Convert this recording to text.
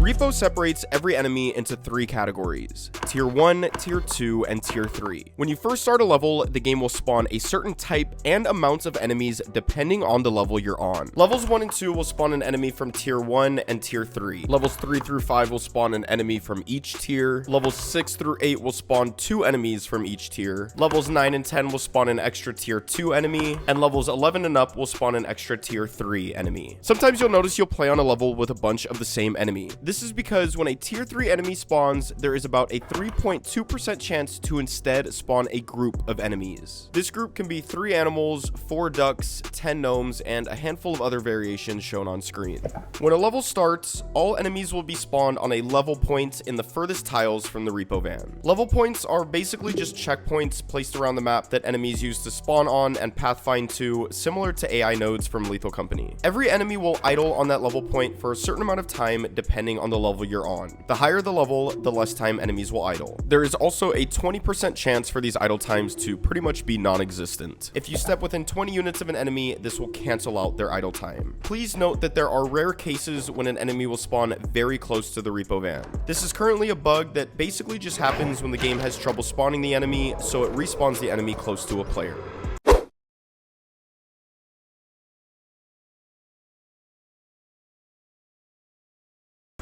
REPO separates every enemy into 3 categories: Tier 1, Tier 2, and Tier 3. When you first start a level, the game will spawn a certain type and amounts of enemies depending on the level you're on. Levels 1 and 2 will spawn an enemy from Tier 1 and Tier 3. Levels 3 through 5 will spawn an enemy from each tier. Levels 6 through 8 will spawn 2 enemies from each tier. Levels 9 and 10 will spawn an extra Tier 2 enemy, and levels 11 and up will spawn an extra Tier 3 enemy. Sometimes you'll notice you'll play on a level with a bunch of the same enemy. This is because when a Tier 3 enemy spawns, there is about a 3.2% chance to instead spawn a group of enemies. This group can be 3 animals, 4 ducks, 10 gnomes, and a handful of other variations shown on screen. When a level starts, all enemies will be spawned on a level point in the furthest tiles from the repo van. Level points are basically just checkpoints placed around the map that enemies use to spawn on and pathfind to, similar to AI nodes from Lethal Company. Every enemy will idle on that level point for a certain amount of time depending on the level you're on. The higher the level, the less time enemies will idle. There is also a 20% chance for these idle times to pretty much be non-existent. If you step within 20 units of an enemy, this will cancel out their idle time. Please note that there are rare cases when an enemy will spawn very close to the repo van. This is currently a bug that basically just happens when the game has trouble spawning the enemy, so it respawns the enemy close to a player.